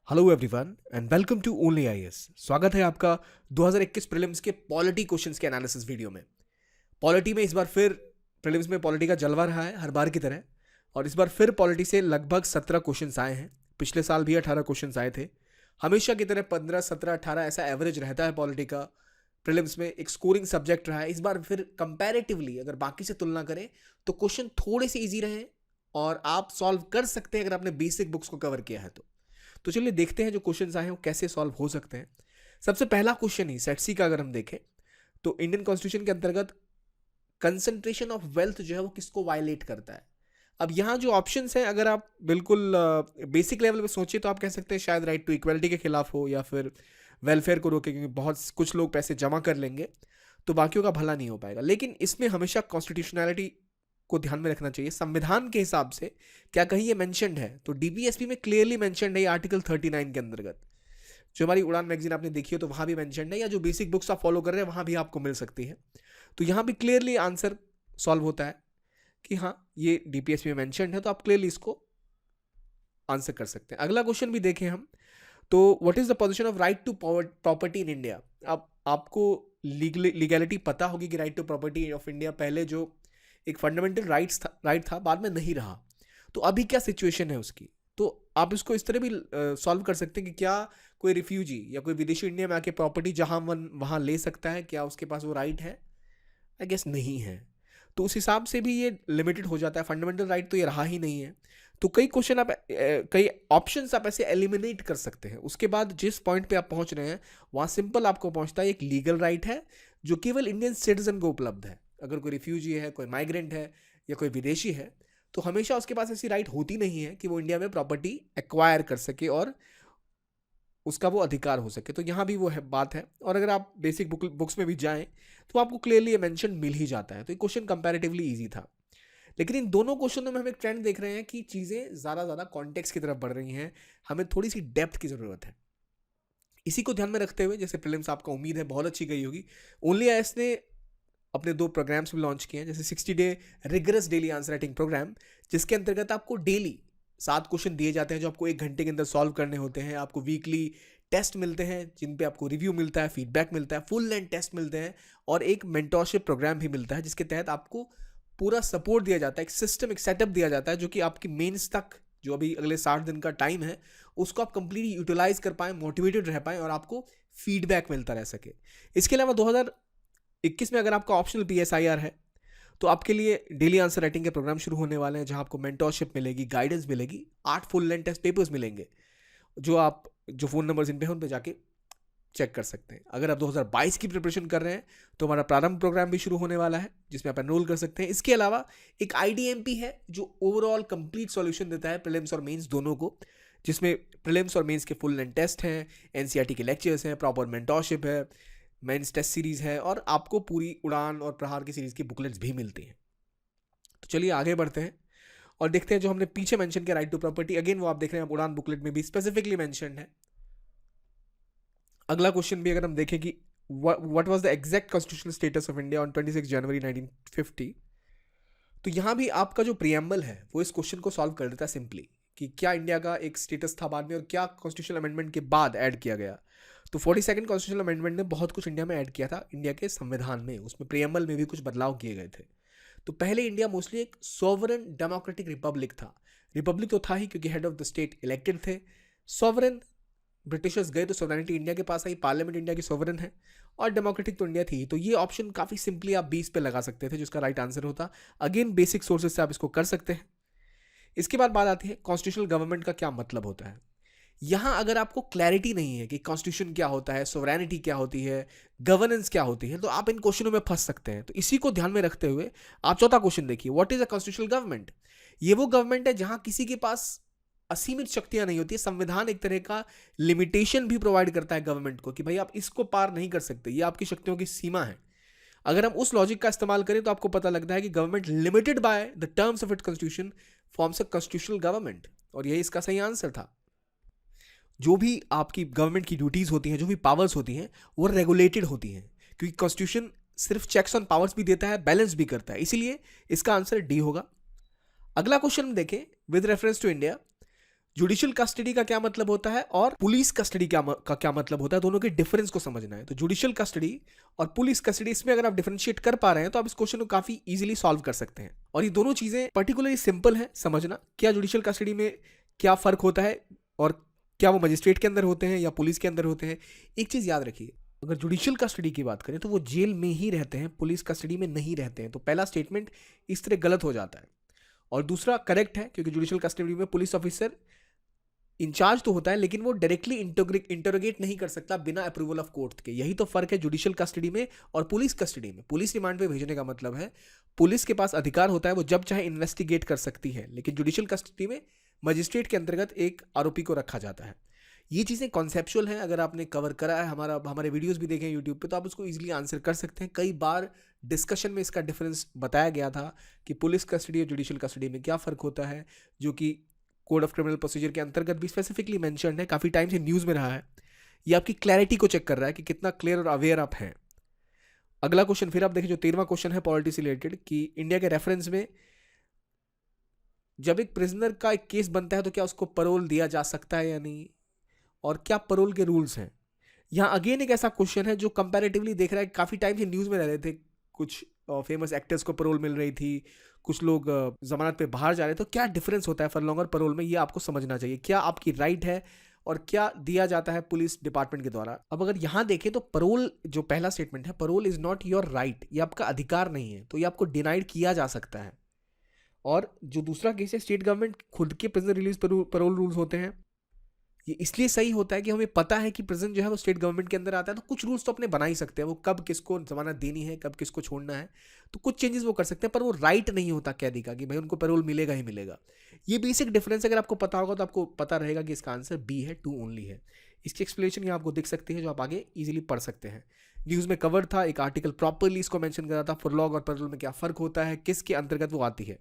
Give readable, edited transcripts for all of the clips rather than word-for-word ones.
Hello everyone and welcome to only IAS. स्वागत है आपका 2021 प्रीलिम्स के पॉलिटी क्वेश्चंस के एनालिसिस वीडियो में। पॉलिटी में इस बार फिर प्रीलिम्स में पॉलिटी का जलवा रहा है हर बार की तरह, और इस बार फिर पॉलिटी से लगभग 17 क्वेश्चंस आए हैं। पिछले साल भी 18 क्वेश्चंस आए थे। हमेशा की तरह 15, 17, 18 ऐसा एवरेज रहता है पॉलिटी का। प्रीलिम्स में एक स्कोरिंग सब्जेक्ट रहा है। इस बार फिर कंपैरेटिवली अगर बाकी से तुलना करें तो क्वेश्चन थोड़े से ईजी रहे और आप सॉल्व कर सकते हैं अगर आपने बेसिक बुक्स को कवर किया है तो चलिए देखते हैं जो क्वेश्चंस आए हैं वो कैसे सॉल्व हो सकते हैं। सबसे पहला क्वेश्चन ही सेट सी का अगर हम देखें तो इंडियन कॉन्स्टिट्यूशन के अंतर्गत कंसंट्रेशन ऑफ वेल्थ जो है वो किसको वायलेट करता है। अब यहाँ जो ऑप्शंस हैं अगर आप बिल्कुल बेसिक लेवल पे सोचिए तो आप कह सकते हैं शायद राइट टू इक्वलिटी के खिलाफ हो या फिर वेलफेयर को रोके, क्योंकि बहुत कुछ लोग पैसे जमा कर लेंगे तो बाकियों का भला नहीं हो पाएगा। लेकिन इसमें हमेशा कॉन्स्टिट्यूशनैलिटी को ध्यान में रखना चाहिए। संविधान के हिसाब से क्या कहीं ये मेंशन्ड है तो डीबीएसपी में क्लियरली मेंशन्ड है आर्टिकल 39 के अंतर्गत। जो हमारी उड़ान मैगजीन आपने देखी हो तो वहां भी मेंशन्ड है, या जो बेसिक बुक्स आप फॉलो कर रहे हैं वहां भी आपको मिल सकती है। तो यहां भी क्लियरली आंसर सॉल्व होता है कि हाँ ये डीपीएसपी में मेंशन्ड है, तो आप क्लियरली इसको आंसर कर सकते हैं। अगला क्वेश्चन भी देखें हम तो what is the position of right to property in India. अब आपको लीगैलिटी पता होगी कि right to property of India पहले जो एक फंडामेंटल राइट था बाद में नहीं रहा, तो अभी क्या सिचुएशन है उसकी। तो आप इसको इस तरह भी सॉल्व कर सकते हैं कि क्या कोई रिफ्यूजी या कोई विदेशी इंडिया में आके प्रॉपर्टी जहां मन वहां ले सकता है, क्या उसके पास वो राइट है। आई गेस नहीं है, तो उस हिसाब से भी ये लिमिटेड हो जाता है। फंडामेंटल राइट तो ये रहा ही नहीं है। तो कई क्वेश्चन आप कई ऑप्शंस आप ऐसे एलिमिनेट कर सकते हैं। उसके बाद जिस पॉइंट पे आप पहुंच रहे हैं वहां सिंपल आपको पहुंचता है एक लीगल राइट है जो केवल इंडियन सिटीजन को उपलब्ध है। अगर कोई रिफ्यूजी है, कोई माइग्रेंट है या कोई विदेशी है तो हमेशा उसके पास ऐसी राइट होती नहीं है कि वो इंडिया में प्रॉपर्टी एक्वायर कर सके और उसका वो अधिकार हो सके। तो यहाँ भी वो है बात है। और अगर आप बेसिक बुक्स में भी जाएं तो आपको क्लियरली ये मेंशन मिल ही जाता है। तो ये क्वेश्चन कंपैरेटिवली इजी था। लेकिन इन दोनों क्वेश्चनों में हम एक ट्रेंड देख रहे हैं कि चीज़ें ज़्यादा कॉन्टेक्स्ट की तरफ बढ़ रही हैं। हमें थोड़ी सी डेप्थ की ज़रूरत है। इसी को ध्यान में रखते हुए जैसे प्रीलिम्स आपका उम्मीद है बहुत अच्छी गई होगी, ओनली आईएएस ने अपने 2 प्रोग्राम्स भी लॉन्च किए हैं। जैसे 60 day rigorous daily answer writing programme, जिसके अंतर्गत आपको डेली 7 क्वेश्चन दिए जाते हैं जो आपको 1 घंटे के अंदर सॉल्व करने होते हैं। आपको वीकली टेस्ट मिलते हैं जिन पे आपको रिव्यू मिलता है, फीडबैक मिलता है, फुल लेंथ टेस्ट मिलते हैं और एक मेंटोरशिप प्रोग्राम भी मिलता है जिसके तहत आपको पूरा सपोर्ट दिया जाता है। एक सिस्टम, एक सेटअप दिया जाता है जो कि आपकी मेंस तक जो अभी अगले 60 दिन का टाइम है उसको आप कंप्लीटली यूटिलाइज कर पाएँ, मोटिवेटेड रह पाएँ और आपको फीडबैक मिलता रह सके। इसके अलावा 2021 में अगर आपका ऑप्शनल पीएसआईआर है तो आपके लिए डेली आंसर राइटिंग के प्रोग्राम शुरू होने वाले हैं जहां आपको मेंटोरशिप मिलेगी, गाइडेंस मिलेगी, 8 फुल लेंथ टेस्ट पेपर्स मिलेंगे जो फ़ोन नंबर्स इन पे हैं उन पे जाके चेक कर सकते हैं। अगर आप 2022 की प्रिपरेशन कर रहे हैं तो हमारा प्रारंभ प्रोग्राम भी शुरू होने वाला है जिसमें आप एनरोल कर सकते हैं। इसके अलावा एक आईडीएमपी है जो ओवरऑल कंप्लीट सॉल्यूशन देता है प्रीलिम्स और मेंस दोनों को, जिसमें प्रीलिम्स और मेंस के फुल लेंथ टेस्ट हैं, एनसीईआरटी के लेक्चर्स हैं, प्रॉपर मेंटोरशिप है, मेंस टेस्ट सीरीज है और आपको पूरी उड़ान और प्रहार की सीरीज की बुकलेट्स भी मिलती हैं। तो चलिए आगे बढ़ते हैं और देखते हैं जो हमने पीछे मेंशन किया राइट टू प्रॉपर्टी। अगेन वो आप देख रहे हैं उड़ान बुकलेट में भी स्पेसिफिकली मेंशन्ड है। अगला क्वेश्चन भी अगर हम देखें कि what was the exact constitutional status of India on 26 जनवरी 1950, तो यहाँ भी आपका जो प्रियम्बल है वो इस क्वेश्चन को सॉल्व कर देता है सिंपली कि क्या इंडिया का एक स्टेटस था बाद में और क्या कॉन्स्टिट्यूशनल अमेंडमेंट के बाद ऐड किया गया। तो 42nd कॉन्स्टिट्यूशनल अमेंडमेंट ने बहुत कुछ इंडिया में ऐड किया था इंडिया के संविधान में। उसमें प्रियम्बल में भी कुछ बदलाव किए गए थे। तो पहले इंडिया मोस्टली एक सोवरेन डेमोक्रेटिक रिपब्लिक था। रिपब्लिक तो था ही क्योंकि head of the state elected थे। सोवरेन, ब्रिटिशर्स गए तो सोवरेनिटी इंडिया के पास आई, पार्लियामेंट इंडिया की सोवरेन है और डेमोक्रेटिक तो इंडिया थी। तो ये ऑप्शन काफ़ी सिंपली आप 20 पे लगा सकते थे जिसका राइट आंसर होता। अगेन बेसिक सोर्सेज से आप इसको कर सकते हैं। इसके बाद बात आती है कॉन्स्टिट्यूशनल गवर्नमेंट का क्या मतलब होता है। यहां अगर आपको क्लैरिटी नहीं है कि कॉन्स्टिट्यूशन क्या होता है, सोवरेनिटी क्या होती है, गवर्नेंस क्या होती है, तो आप इन क्वेश्चनों में फंस सकते हैं। तो इसी को ध्यान में रखते हुए आप चौथा क्वेश्चन देखिए, what is a constitutional government. ये वो गवर्नमेंट है जहां किसी के पास असीमित शक्तियां नहीं होती है। संविधान एक तरह का लिमिटेशन भी प्रोवाइड करता है गवर्नमेंट को कि भाई आप इसको पार नहीं कर सकते, ये आपकी शक्तियों की सीमा है। अगर हम उस लॉजिक का इस्तेमाल करें तो आपको पता लगता है कि government limited by the terms of it constitution forms a constitutional government, और यही इसका सही आंसर था। जो भी आपकी गवर्नमेंट की ड्यूटीज होती हैं, जो भी पावर्स होती हैं, वो रेगुलेटेड होती हैं क्योंकि कॉन्स्टिट्यूशन सिर्फ चेक्स ऑन पावर्स भी देता है, बैलेंस भी करता है। इसीलिए इसका आंसर डी होगा। अगला क्वेश्चन देखें with reference to India. Judicial custody का क्या मतलब होता है और पुलिस कस्टडी का क्या मतलब होता है, दोनों के डिफरेंस को समझना है। तो जुडिशियल कस्टडी और पुलिस कस्टडी, इसमें अगर आप डिफरेंशिएट कर पा रहे हैं तो आप इस क्वेश्चन को काफी इजीली सॉल्व कर सकते हैं। और ये दोनों चीजें पर्टिकुलरली सिंपल है समझना, क्या जुडिशियल कस्टडी में क्या फर्क होता है और क्या वो मजिस्ट्रेट के अंदर होते हैं या पुलिस के अंदर होते हैं। एक चीज याद रखिए, अगर जुडिशियल कस्टडी की बात करें तो वो जेल में ही रहते हैं, पुलिस कस्टडी में नहीं रहते हैं। तो पहला स्टेटमेंट इस तरह गलत हो जाता है। और दूसरा करेक्ट है, क्योंकि जुडिशियल कस्टडी में पुलिस ऑफिसर इंचार्ज तो होता है लेकिन वो डायरेक्टली इंटरोगेट नहीं कर सकता बिना अप्रूवल ऑफ कोर्ट के। यही तो फर्क है जुडिशियल कस्टडी में और पुलिस कस्टडी में। पुलिस रिमांड पे भेजने का मतलब है पुलिस के पास अधिकार होता है, वो जब चाहे इन्वेस्टिगेट कर सकती है, लेकिन जुडिशियल कस्टडी में मजिस्ट्रेट के अंतर्गत एक आरोपी को रखा जाता है। ये चीज़ें कॉन्सेप्चुअल हैं, अगर आपने कवर करा है हमारे वीडियोस भी देखें यूट्यूब पे तो आप उसको इजीली आंसर कर सकते हैं। कई बार डिस्कशन में इसका डिफरेंस बताया गया था कि पुलिस कस्टडी और जुडिशियल कस्टडी में क्या फ़र्क होता है, जो कि कोड ऑफ क्रिमिनल प्रोसीजर के अंतर्गत भी स्पेसिफिकली मेंशन्ड है, काफ़ी टाइम से न्यूज़ में रहा है। ये आपकी क्लैरिटी को चेक कर रहा है कि कितना क्लियर और अवेयर आप हैं। अगला क्वेश्चन फिर आप देखिए, जो 13वां क्वेश्चन है पॉलिटी से रिलेटेड, कि इंडिया के रेफरेंस में जब एक प्रिजनर का एक केस बनता है तो क्या उसको परोल दिया जा सकता है या नहीं, और क्या परोल के रूल्स हैं। यहाँ अगेन एक ऐसा क्वेश्चन है जो कंपैरेटिवली देख रहा है, काफ़ी टाइम से न्यूज़ में रह रहे थे, कुछ फेमस एक्टर्स को परोल मिल रही थी, कुछ लोग जमानत पे बाहर जा रहे थे। तो क्या डिफरेंस होता है फरलॉन्ग और परोल में, ये आपको समझना चाहिए। क्या आपकी राइट है और क्या दिया जाता है पुलिस डिपार्टमेंट के द्वारा। अब अगर यहाँ देखें तो परोल, जो पहला स्टेटमेंट है, parole is not your right, ये आपका अधिकार नहीं है, तो ये आपको डिनाइड किया जा सकता है। और जो दूसरा केस है, स्टेट गवर्नमेंट खुद के प्रिजन रिलीज परोल रूल्स होते हैं। ये इसलिए सही होता है कि हमें पता है कि प्रिजन जो है वो स्टेट गवर्नमेंट के अंदर आता है, तो कुछ रूल्स तो अपने बना ही सकते हैं, वो कब किसको जमानत देनी है, कब किसको छोड़ना है, तो कुछ चेंजेस वो कर सकते हैं। पर वो राइट नहीं होता कैदी का कि भाई उनको पैरोल मिलेगा ही मिलेगा। ये बेसिक डिफरेंस अगर आपको पता होगा तो आपको पता रहेगा कि इसका आंसर बी है, 2 ओनली है। इसकी एक्सप्लेनेशन यहाँ आपको दिख सकती है, जो आप आगे इजीली पढ़ सकते हैं। न्यूज़ में कवर था, एक आर्टिकल प्रॉपरली इसको मेंशन करा था, फुरलॉग और पैरोल में क्या फ़र्क होता है, किसके अंतर्गत वो आती है।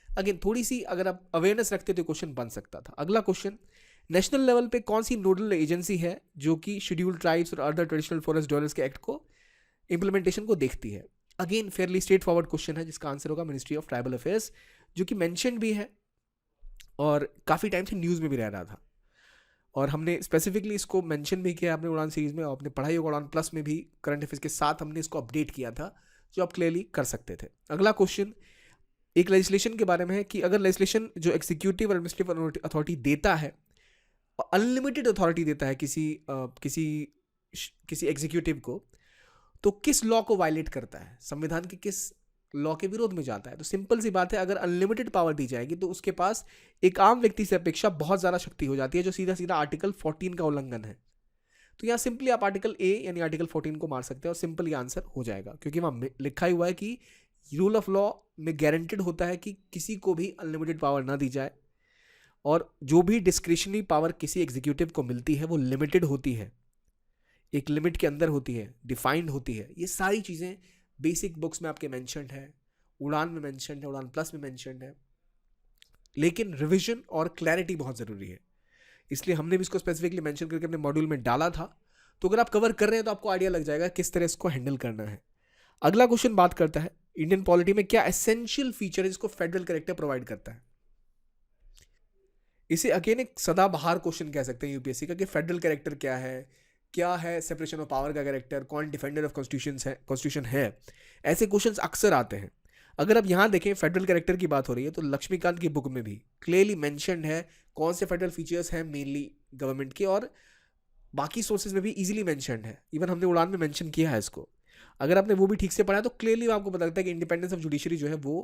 अगेन थोड़ी सी अगर आप अवेयरनेस रखते तो क्वेश्चन बन सकता था। अगला क्वेश्चन, नेशनल लेवल पे कौन सी नोडल एजेंसी है जो कि शेड्यूल्ड ट्राइब्स और अदर ट्रेडिशनल फॉरेस्ट डवेलर्स के एक्ट को इंप्लीमेंटेशन को देखती है। Again Fairlie straight forward question है, जिसका आंसर होगा मिनिस्ट्री ऑफ ट्राइबल अफेयर्स, जो कि मेंशन भी है और काफ़ी टाइम से न्यूज़ में भी रह रहा था। और हमने स्पेसिफिकली इसको मेंशन भी किया अपने उड़ान सीरीज़ में, और अपने पढ़ाई होगा उड़ान प्लस में भी करंट अफेयर्स के साथ हमने इसको अपडेट किया था, जो आप क्लियरली कर सकते थे। अगला क्वेश्चन एक लेजिस्लेशन के बारे में है कि अगर लेजिस्लेशन जो एग्जीक्यूटिव और एडमिनिस्ट्रेटिव अथॉरिटी देता है, अनलिमिटेड अथॉरिटी देता है किसी एग्जीक्यूटिव को, तो किस लॉ को वायलेट करता है, संविधान के किस लॉ के विरोध में जाता है। तो सिंपल सी बात है, अगर अनलिमिटेड पावर दी जाएगी तो उसके पास एक आम व्यक्ति से अपेक्षा बहुत ज़्यादा शक्ति हो जाती है, जो सीधा सीधा आर्टिकल 14 का उल्लंघन है। तो यहाँ सिंपली आप आर्टिकल ए यानी आर्टिकल 14 को मार सकते हैं और सिंपल ये आंसर हो जाएगा, क्योंकि वहाँ लिखा ही हुआ है कि रूल ऑफ लॉ में गारंटेड होता है कि किसी को भी अनलिमिटेड पावर ना दी जाए, और जो भी डिस्क्रिशनरी पावर किसी एग्जीक्यूटिव को मिलती है वो लिमिटेड होती है, एक लिमिट के अंदर होती है, डिफाइंड होती है। ये सारी चीज़ें बेसिक बुक्स में आपके मेंशन्ड है, उड़ान में मेंशन्ड है, उड़ान प्लस में मेंशन्ड है, लेकिन रिविजन और क्लैरिटी बहुत ज़रूरी है, इसलिए हमने भी इसको स्पेसिफिकली मेंशन करके अपने मॉड्यूल में डाला था। तो अगर आप कवर कर रहे हैं तो आपको आइडिया लग जाएगा किस तरह इसको हैंडल करना है। अगला क्वेश्चन बात करता है इंडियन पॉलिटी में क्या एसेंशियल फीचर है जिसको फेडरल कैरेक्टर प्रोवाइड करता है। इसे अगेन एक सदाबहार क्वेश्चन कह सकते हैं यूपीएससी का, कि फेडरल कैरेक्टर क्या है सेपरेशन ऑफ पावर का कैरेक्टर, कौन डिफेंडर ऑफ कॉन्स्टिट्यूशन है। ऐसे क्वेश्चंस अक्सर आते हैं। अगर आप यहाँ देखें फेडरल कैरेक्टर की बात हो रही है तो लक्ष्मीकांत की बुक में भी क्लियरली मेंशन्ड है कौन से फेडरल फीचर्स हैं मेनली गवर्नमेंट के, और बाकी सोर्सेज में भी इजीली मेंशन्ड है। इवन हमने उड़ान में मेंशन किया है इसको। अगर आपने वो भी ठीक से पढ़ा है तो क्लियरली आपको पता लगता है कि इंडिपेंडेंस ऑफ जुडिशरी जो है वो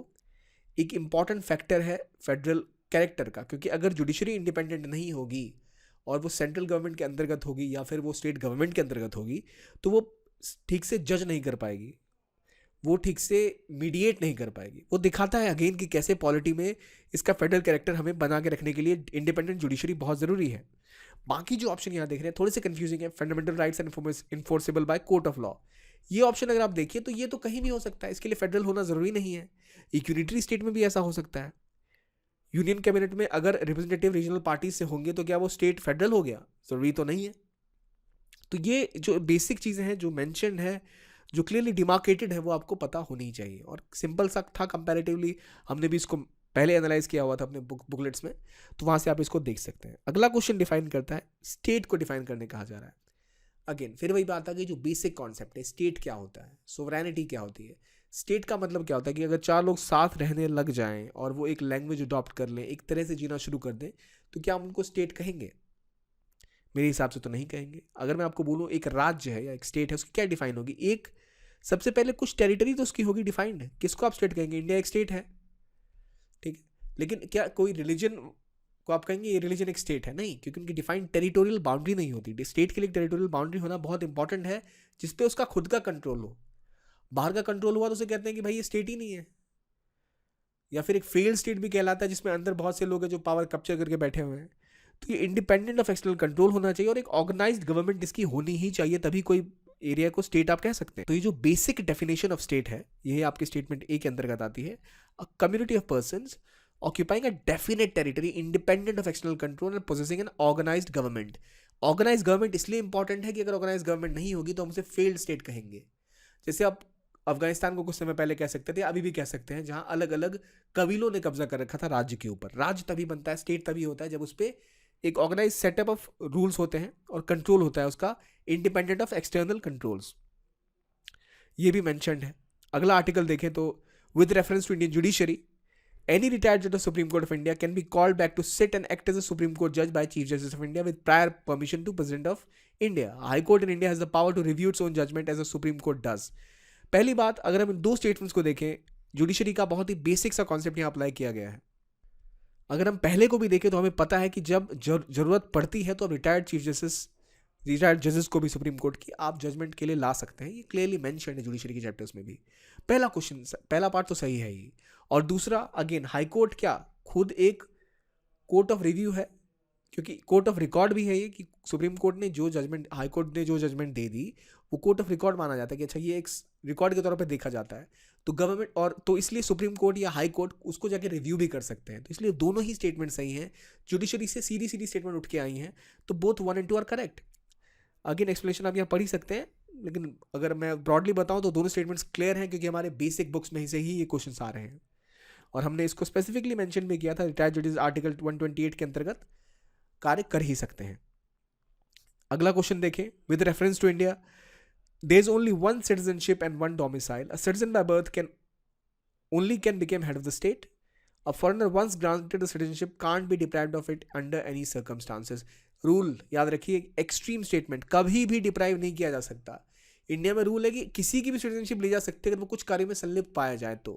एक इंपॉर्टेंट फैक्टर है फेडरल कैरेक्टर का, क्योंकि अगर जुडिशरी इंडिपेंडेंट नहीं होगी और वो सेंट्रल गवर्नमेंट के अंतर्गत होगी या फिर वो स्टेट गवर्नमेंट के अंतर्गत होगी, तो वो ठीक से जज नहीं कर पाएगी, वो ठीक से मीडिएट नहीं कर पाएगी। वो दिखाता है अगेन कि कैसे पॉलिटी में इसका फेडरल कैरेक्टर हमें बना के रखने के लिए इंडिपेंडेंट जुडिशरी बहुत ज़रूरी है। बाकी जो ऑप्शन यहाँ देख रहे हैं थोड़े से कंफ्यूजिंग है, fundamental rights and enforceable by court of law. ये ऑप्शन अगर आप देखिए तो ये तो कहीं भी हो सकता है, इसके लिए फेडरल होना ज़रूरी नहीं है। एक यूनिटरी स्टेट में भी ऐसा हो सकता है। यूनियन कैबिनेट में अगर रिप्रेजेंटेटिव रीजनल पार्टी से होंगे तो क्या वो स्टेट फेडरल हो गया, जरूरी तो नहीं है। तो ये जो बेसिक चीज़ें हैं जो मेंशन्ड है, जो क्लियरली डिमार्केटेड है, वो आपको पता होनी चाहिए। और सिंपल सा था कंपैरेटिवली, हमने भी इसको पहले एनालाइज किया हुआ था अपने बुकलेट्स में, तो वहाँ से आप इसको देख सकते हैं। अगला क्वेश्चन डिफाइन करता है, स्टेट को डिफाइन करने कहा जा रहा है। अगेन फिर वही बात आ गई, जो बेसिक कॉन्सेप्ट है, स्टेट क्या होता है, सोवरेनिटी क्या होती है। स्टेट का मतलब क्या होता है कि अगर चार लोग साथ रहने लग जाएं और वो एक लैंग्वेज अडॉप्ट कर लें, एक तरह से जीना शुरू कर दें, तो क्या हम उनको स्टेट कहेंगे? मेरे हिसाब से तो नहीं कहेंगे। अगर मैं आपको बोलूँ एक राज्य है या एक स्टेट है, उसकी क्या डिफाइन होगी? एक सबसे पहले कुछ टेरिटरी तो उसकी होगी डिफाइंड, किसको आप स्टेट कहेंगे? इंडिया एक स्टेट है, ठीक है, लेकिन क्या कोई रिलीजन को आप कहेंगे ये रिलीजन एक स्टेट है? नहीं, क्योंकि उनकी डिफाइंड टेरिटोरियल बाउंड्री नहीं होती। स्टेट के लिए टेरिटोरियल बाउंड्री होना बहुत इंपॉर्टेंट है, जिसपे उसका खुद का कंट्रोल हो। बाहर का कंट्रोल हुआ तो उसे कहते हैं कि भाई ये स्टेट ही नहीं है, या फिर एक फेल्ड स्टेट भी कहलाता है, जिसमें अंदर बहुत से लोग हैं जो पावर कैप्चर करके बैठे हुए हैं। तो ये इंडिपेंडेंट ऑफ एक्सटर्नल कंट्रोल होना चाहिए और एक ऑर्गेनाइज्ड गवर्नमेंट इसकी होनी ही चाहिए, तभी कोई एरिया को स्टेट आप कह सकते हैं। तो ये जो बेसिक डेफिनेशन ऑफ स्टेट है, ये आपके स्टेटमेंट ए के अंतर्गत आती है। A community of persons occupying a definite territory independent of external control and possessing an organised government. Organised government इसलिए इंपॉर्टेंट है कि अगर ऑर्गेनाइज्ड गवर्नमेंट नहीं होगी तो हम उसे फेल्ड स्टेट कहेंगे। जैसे आप अफगानिस्तान को कुछ समय पहले कह सकते थे, अभी भी कह सकते हैं, जहां अलग अलग कबीलों ने कब्जा कर रखा था राज्य के ऊपर। राज्य तभी बनता है, स्टेट तभी होता है, जब उस पर एक ऑर्गेनाइज सेटअप ऑफ रूल्स होते हैं और कंट्रोल होता है उसका, इंडिपेंडेंट ऑफ एक्सटर्नल कंट्रोल्स। ये भी मेंशन्ड है। अगला आर्टिकल देखें तो, with reference to Indian judiciary, any retired judge of Supreme Court of India can be called back to sit and act as a Supreme Court judge by Chief Justice of India with prior permission to President of India. High Court in India has the power to review its own judgment as a Supreme Court does. पहली बात, अगर हम इन दो statements को देखें, judiciary का बहुत ही basic सा कॉन्सेप्ट यहाँ अप्लाई किया गया है। अगर हम पहले को भी देखें तो हमें पता है कि जब जरूरत पड़ती है तो रिटायर्ड जजेस को भी सुप्रीम कोर्ट की आप जजमेंट के लिए ला सकते हैं। ये क्लियरली मेंशन है जुडिशरी के चैप्टर्स में भी। पहला पार्ट तो सही है ही। और दूसरा, अगेन हाई कोर्ट क्या खुद एक कोर्ट ऑफ रिव्यू है, क्योंकि कोर्ट ऑफ रिकॉर्ड भी है ये, कि सुप्रीम कोर्ट ने जो जजमेंट, हाई कोर्ट ने जो जजमेंट दे दी, वो कोर्ट ऑफ रिकॉर्ड माना जाता है कि अच्छा ये एक रिकॉर्ड के तौर पे देखा जाता है। तो गवर्नमेंट और तो इसलिए सुप्रीम कोर्ट या हाई कोर्ट उसको जाके रिव्यू भी कर सकते हैं। तो इसलिए दोनों ही स्टेटमेंट सही हैं। जुडिशरी से सीधी स्टेटमेंट उठ के आई हैं, तो both 1 and 2 are correct. Again explanation आप यहाँ पढ़ ही सकते हैं, लेकिन अगर मैं ब्रॉडली बताऊँ तो दोनों स्टेटमेंट्स क्लियर हैं, क्योंकि हमारे बेसिक बुक्स में से ही ये क्वेश्चन आ रहे हैं और हमने इसको स्पेसिफिकली मेंशन भी किया था। रिटायर्ड जजेस आर्टिकल 128 के अंतर्गत कार्य कर ही सकते हैं। अगला क्वेश्चन देखें, with reference to India, there is only one citizenship and one domicile. A citizen by birth can become head of the state. A foreigner once granted the citizenship can't be deprived of it under any circumstances. Rule याद रखिए, extreme statement, कभी भी deprive नहीं किया जा सकता। India में rule है कि किसी की भी सिटीजनशिप ली जा सकती है अगर वो कुछ कार्य में संलिप्त पाया जाए तो,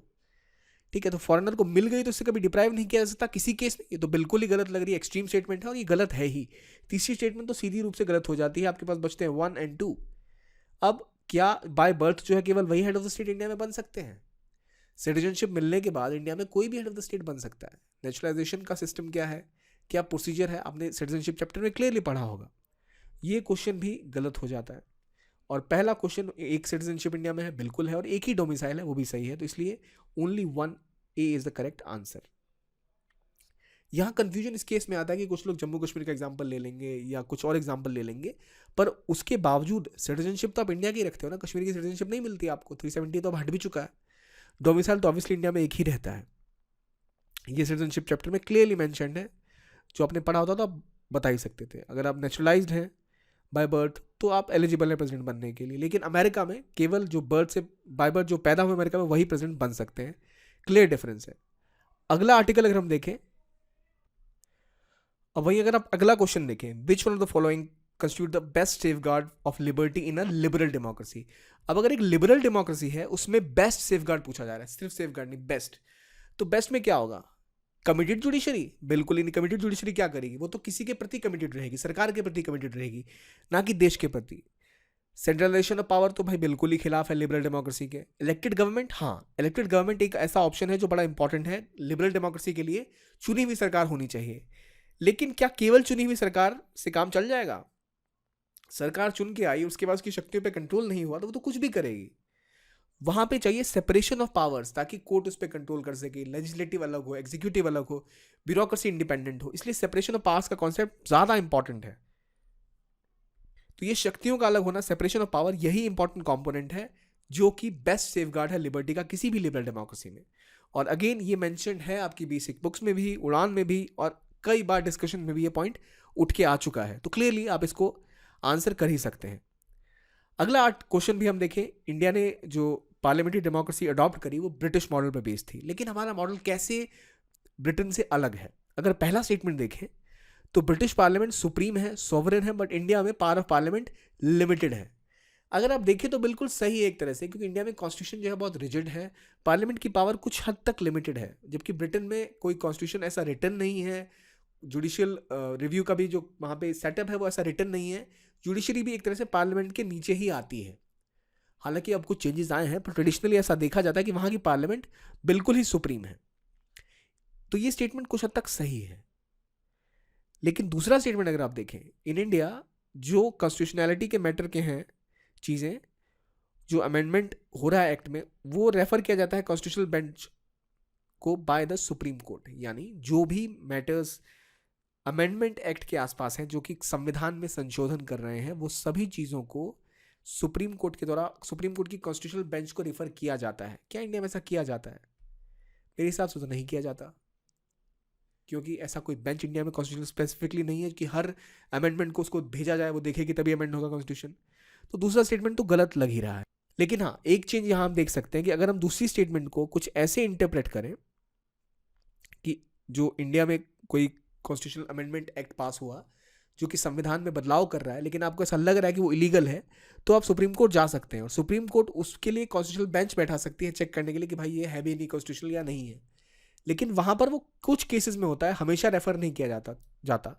ठीक है। तो फॉरेनर को मिल गई तो इससे कभी डिप्राइव नहीं किया जा सकता किसी केस में। ये तो बिल्कुल ही गलत लग रही है, एक्सट्रीम स्टेटमेंट है और ये गलत है ही। तीसरी स्टेटमेंट तो सीधी रूप से गलत हो जाती है। आपके पास बचते हैं 1 and 2। अब क्या बाय बर्थ जो है केवल वही head of the state India में बन सकते हैं? सिटीजनशिप मिलने के बाद इंडिया में कोई भी हेड ऑफ द स्टेट बन सकता है। नेचुरलाइजेशन का सिस्टम क्या है, क्या प्रोसीजर है, आपने सिटीजनशिप चैप्टर में क्लियरली पढ़ा होगा। ये क्वेश्चन भी गलत हो जाता है। और पहला क्वेश्चन, एक सिटीजनशिप इंडिया में है, बिल्कुल है, और एक ही डोमिसाइल है, वो भी सही है। तो इसलिए only 1A is the correct answer. यहाँ कंफ्यूजन इस केस में आता है कि कुछ लोग जम्मू कश्मीर का एग्जाम्पल ले लेंगे या कुछ और एग्जाम्पल ले लेंगे, पर उसके बावजूद सिटीजनशिप तो आप इंडिया की रखते हो ना, कश्मीर की सिटीजनशिप नहीं मिलती आपको। 370 तो अब हट भी चुका है। डोमिसाइल तो ऑब्वियसली इंडिया में एक ही रहता है। ये सिटीजनशिप चैप्टर में क्लियरली मेंशन्ड है। जो आपने पढ़ा होता तो आप बता ही सकते थे। अगर आप नेचुरलाइज्ड हैं बाय बर्थ तो आप एलिजिबल हैं प्रेसिडेंट बनने के लिए, लेकिन अमेरिका में केवल जो बाय बर्थ जो पैदा हुए अमेरिका में वही प्रेसिडेंट बन सकते हैं। क्लियर डिफरेंस है। अगला आर्टिकल अगर हम देखें, अब वही अगर आप अगला क्वेश्चन देखें, which one of the following constitute the best safeguard of liberty in a liberal democracy. अब अगर एक लिबरल डेमोक्रेसी है उसमें बेस्ट सेफगार्ड पूछा जा रहा है, सिर्फ सेफगार्ड नहीं, बेस्ट। तो बेस्ट में क्या होगा? Committed judiciary? बिल्कुल ही नहीं। कमिटेड जुडिशरी क्या करेगी? वो तो किसी के प्रति कमिटेड रहेगी, सरकार के प्रति कमिटेड रहेगी, ना कि देश के प्रति। सेंट्रलाइजेशन ऑफ पावर तो भाई बिल्कुल ही खिलाफ है लिबरल डेमोक्रेसी के। इलेक्टेड गवर्नमेंट, हाँ, इलेक्टेड गवर्नमेंट एक ऐसा ऑप्शन है जो बड़ा इंपॉर्टेंट है लिबरल डेमोक्रेसी के लिए। चुनी हुई सरकार होनी चाहिए, लेकिन क्या केवल चुनी हुई सरकार से काम चल जाएगा? सरकार चुन के आई, उसके बाद उसकी शक्तियों पे कंट्रोल नहीं हुआ तो वो तो कुछ भी करेगी। वहां पे चाहिए सेपरेशन ऑफ पावर्स, ताकि कोर्ट उस पर कंट्रोल कर सके, लेजिस्लेटिव अलग हो, एग्जीक्यूटिव अलग हो, ब्यूरोक्रेसी इंडिपेंडेंट हो। इसलिए सेपरेशन ऑफ पावर्स का कॉन्सेप्ट ज्यादा इंपॉर्टेंट है। तो ये शक्तियों का अलग होना, सेपरेशन ऑफ पावर, यही इंपॉर्टेंट कंपोनेंट है जो कि बेस्ट सेफगार्ड है लिबर्टी का किसी भी लिबरल डेमोक्रेसी में। और अगेन ये मेंशन है आपकी बेसिक बुक्स में भी, उड़ान में भी, और कई बार डिस्कशन में भी ये पॉइंट उठ के आ चुका है, तो क्लियरली आप इसको आंसर कर ही सकते हैं। अगला क्वेश्चन भी हम देखें, इंडिया ने जो पार्लियामेंट्री डेमोक्रेसी अडॉप्ट करी वो ब्रिटिश मॉडल पर बेस्ड थी, लेकिन हमारा मॉडल कैसे ब्रिटेन से अलग है? अगर पहला स्टेटमेंट देखें तो ब्रिटिश पार्लियामेंट सुप्रीम है, सॉवरेन है, बट इंडिया में पावर ऑफ पार्लियामेंट लिमिटेड है। अगर आप देखें तो बिल्कुल सही है एक तरह से, क्योंकि इंडिया में कॉन्स्टिट्यूशन जो है बहुत रिजिड है, पार्लियामेंट की पावर कुछ हद तक लिमिटेड है, जबकि ब्रिटेन में कोई कॉन्स्टिट्यूशन ऐसा रिटन नहीं है, जुडिशियल रिव्यू का भी जो वहाँ पे सेटअप है वो ऐसा रिटन नहीं है, जुडिशरी भी एक तरह से पार्लियामेंट के नीचे ही आती है। हालांकि अब कुछ चेंजेस आए हैं, पर ट्रेडिशनली ऐसा देखा जाता है कि वहाँ की पार्लियामेंट बिल्कुल ही सुप्रीम है। तो ये स्टेटमेंट कुछ हद तक सही है। लेकिन दूसरा स्टेटमेंट अगर आप देखें, इन इंडिया जो कॉन्स्टिट्यूशनैलिटी के मैटर के हैं चीज़ें, जो अमेंडमेंट हो रहा है एक्ट में, वो रेफर किया जाता है कॉन्स्टिट्यूशनल बेंच को बाय द सुप्रीम कोर्ट। यानी जो भी मैटर्स अमेंडमेंट एक्ट के आसपास हैं, जो कि संविधान में संशोधन कर रहे हैं, वो सभी चीज़ों को सुप्रीम कोर्ट के द्वारा, सुप्रीम कोर्ट की कॉन्स्टिट्यूशनल बेंच को रेफर किया जाता है। क्या इंडिया में ऐसा किया जाता है? मेरे हिसाब से तो नहीं किया जाता, क्योंकि ऐसा कोई बेंच इंडिया में कॉन्स्टिट्यूशन स्पेसिफिकली नहीं है कि हर अमेंडमेंट को उसको भेजा जाए, वो देखे कि तभी अमेंड होगा कॉन्स्टिट्यूशन। तो दूसरा स्टेटमेंट तो गलत लग ही रहा है। लेकिन हाँ, एक चेंज यहाँ हम देख सकते हैं कि अगर हम दूसरी स्टेटमेंट को कुछ ऐसे इंटरप्रेट करें कि जो इंडिया में कोई कॉन्स्टिट्यूशनल अमेंडमेंट एक्ट पास हुआ जो कि संविधान में बदलाव कर रहा है, लेकिन आपको ऐसा लग रहा है कि वो इलीगल है, तो आप सुप्रीम कोर्ट जा सकते हैं और सुप्रीम कोर्ट उसके लिए कॉन्स्टिट्यूशनल बेंच बैठा सकती है चेक करने के लिए कि भाई ये है भी नहीं कॉन्स्टिट्यूशनल या नहीं है। लेकिन वहाँ पर वो कुछ केसेस में होता है, हमेशा रेफर नहीं किया जाता।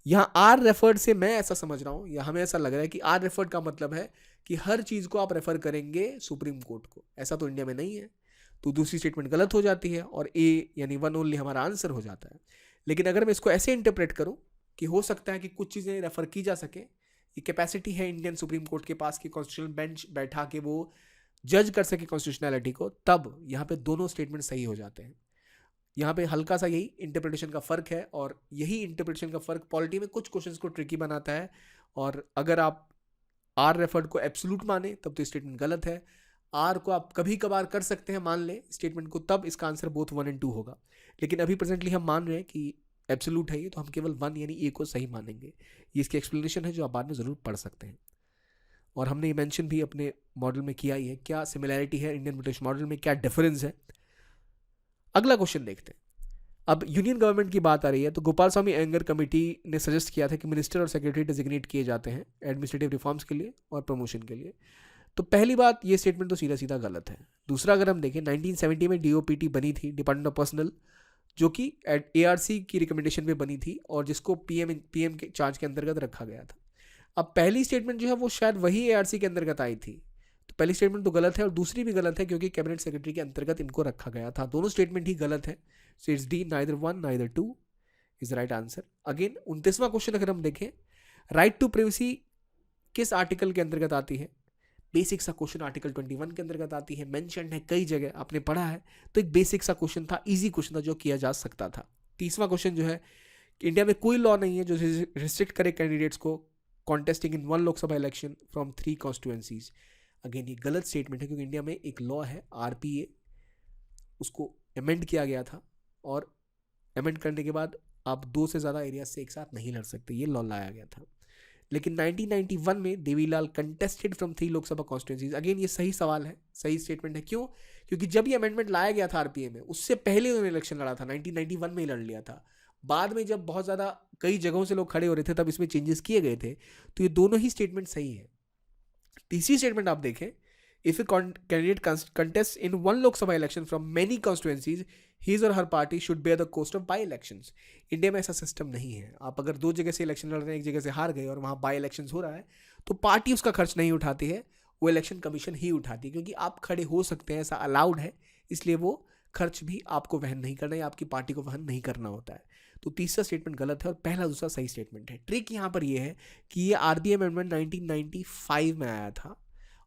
यहाँ आर रेफर्ड से मैं ऐसा समझ रहा हूँ, या हमें ऐसा लग रहा है कि आर रेफर्ड का मतलब है कि हर चीज़ को आप रेफर करेंगे सुप्रीम कोर्ट को। ऐसा तो इंडिया में नहीं है, तो दूसरी स्टेटमेंट गलत हो जाती है और ए यानी वन ओनली हमारा आंसर हो जाता है। लेकिन अगर मैं इसको ऐसे इंटरप्रेट करूँ कि हो सकता है कि कुछ चीज़ें रेफर की जा सके, ये कैपेसिटी है इंडियन सुप्रीम कोर्ट के पास कि कॉन्स्टिट्यूशनल बेंच बैठा के वो जज कर सके कॉन्स्टिट्यूशनैलिटी को, तब यहाँ पे दोनों स्टेटमेंट सही हो जाते हैं। यहाँ पे हल्का सा यही इंटरप्रिटेशन का फ़र्क है, और यही इंटरप्रिटेशन का फ़र्क पॉलिटी में कुछ क्वेश्चंस को ट्रिकी बनाता है। और अगर आप आर रेफर्ड को एब्सोल्यूट माने तब तो स्टेटमेंट गलत है, आर को आप कभी कभार कर सकते हैं मान ले स्टेटमेंट को, तब इसका आंसर बोथ 1 और 2 होगा। लेकिन अभी प्रेजेंटली हम मान रहे हैं कि एब्सोल्यूट है ये, तो हम केवल 1 यानी ए को सही मानेंगे। ये इसकी एक्सप्लेनेशन है जो आप बाद में ज़रूर पढ़ सकते हैं। और हमने ये मेंशन भी अपने मॉडल में किया ही है, क्या सिमिलैरिटी है इंडियन ब्रिटिश मॉडल में, क्या डिफरेंस है। अगला क्वेश्चन देखते हैं। अब यूनियन गवर्नमेंट की बात आ रही है, तो गोपाल स्वामी अयंगर कमेटी ने सजेस्ट किया था कि मिनिस्टर और सेक्रेटरी डिजिग्नेट किए जाते हैं एडमिनिस्ट्रेटिव रिफॉर्म्स के लिए और प्रमोशन के लिए। तो पहली बात, ये स्टेटमेंट तो सीधा सीधा गलत है। दूसरा, अगर हम देखें 1970 में डीओपीटी बनी थी, डिपार्टमेंट ऑफ पर्सनल, जो कि एआरसी की रिकमेंडेशन पे बनी थी और जिसको पीएम के चार्ज के अंतर्गत रखा गया था। अब पहली स्टेटमेंट जो है वो शायद वही एआरसी के अंतर्गत आई थी, तो पहली स्टेटमेंट तो गलत है और दूसरी भी गलत है क्योंकि कैबिनेट सेक्रेटरी के अंतर्गत इनको रखा गया था। दोनों स्टेटमेंट ही गलत है। So it's D, neither 1 neither 2 is right answer. Again 29वां क्वेश्चन अगर हम देखें, राइट टू प्राइवेसी किस आर्टिकल के अंतर्गत आती है? बेसिक सा क्वेश्चन आर्टिकल 21 के अंतर्गत आती है, मेंशन है कई जगह, आपने पढ़ा है, तो एक बेसिक सा क्वेश्चन था, इजी क्वेश्चन था जो किया जा सकता था। 30वां क्वेश्चन जो है, इंडिया में कोई लॉ नहीं है जो रिस्ट्रिक्ट करे कैंडिडेट्स को contesting in 1 Lok Sabha election from 3 constituencies. Again ये गलत स्टेटमेंट है क्योंकि इंडिया में एक लॉ है आरपीए, उसको अमेंड किया गया था और अमेंड करने के बाद आप 2 से ज़्यादा एरिया से एक साथ नहीं लड़ सकते, ये लॉ लाया गया था। लेकिन 1991 में Devilal contested from 3 Lok Sabha constituencies. Again ये सही सवाल है, सही स्टेटमेंट है। क्यों? क्योंकि जब ये अमेंडमेंट लाया गया था आरपीए में, उससे पहले उन्होंने इलेक्शन लड़ा था, 1991 में ही लड़ लिया था। बाद में जब बहुत ज़्यादा कई जगहों से लोग खड़े हो रहे थे तब इसमें चेंजेस किए गए थे। तो ये दोनों ही स्टेटमेंट सही है। तीसरी स्टेटमेंट आप देखें, if a candidate contest in 1 Lok Sabha election from many constituencies, his और हर party should bear the cost of by elections. India में ऐसा सिस्टम नहीं है। आप अगर 2 जगह से इलेक्शन लड़ रहे हैं, एक जगह से हार गए और वहाँ बाई इलेक्शन हो रहा है, तो पार्टी उसका खर्च नहीं उठाती है, वो इलेक्शन कमीशन ही उठाती है, क्योंकि आप खड़े हो सकते हैं, ऐसा अलाउड है, इसलिए वो खर्च भी आपको वहन नहीं करना है, आपकी पार्टी को वहन नहीं करना होता है। तो तीसरा स्टेटमेंट गलत है और पहला दूसरा सही स्टेटमेंट है। ट्रिक यहाँ पर ये है कि ये आरबीआई अमेंडमेंट 1995 में आया था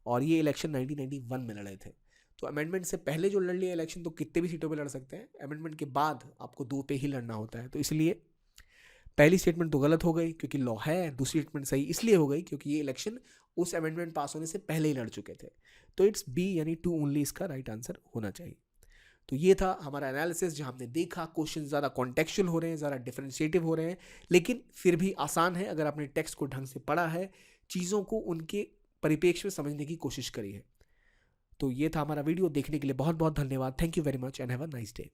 और ये इलेक्शन 1991 में लड़े थे। तो अमेंडमेंट से पहले जो लड़ लिया इलेक्शन तो कितने भी सीटों पे लड़ सकते हैं, अमेंडमेंट के बाद आपको 2 पे ही लड़ना होता है। तो इसलिए पहली स्टेटमेंट तो गलत हो गई क्योंकि लॉ है, दूसरी स्टेटमेंट सही इसलिए हो गई क्योंकि ये इलेक्शन उस अमेंडमेंट पास होने से पहले ही लड़ चुके थे। तो इट्स बी यानी 2 ओनली इसका राइट आंसर होना चाहिए। तो ये था हमारा एनालिसिस, जहाँ हमने देखा क्वेश्चन ज़्यादा कॉन्टेक्चुअल हो रहे हैं, ज़्यादा डिफरेंशिएटिव हो रहे हैं, लेकिन फिर भी आसान है अगर आपने टेक्स्ट को ढंग से पढ़ा है, चीज़ों को उनके परिप्रेक्ष्य में समझने की कोशिश करी है। तो ये था हमारा वीडियो, देखने के लिए बहुत बहुत धन्यवाद। Thank you very much and have a nice day.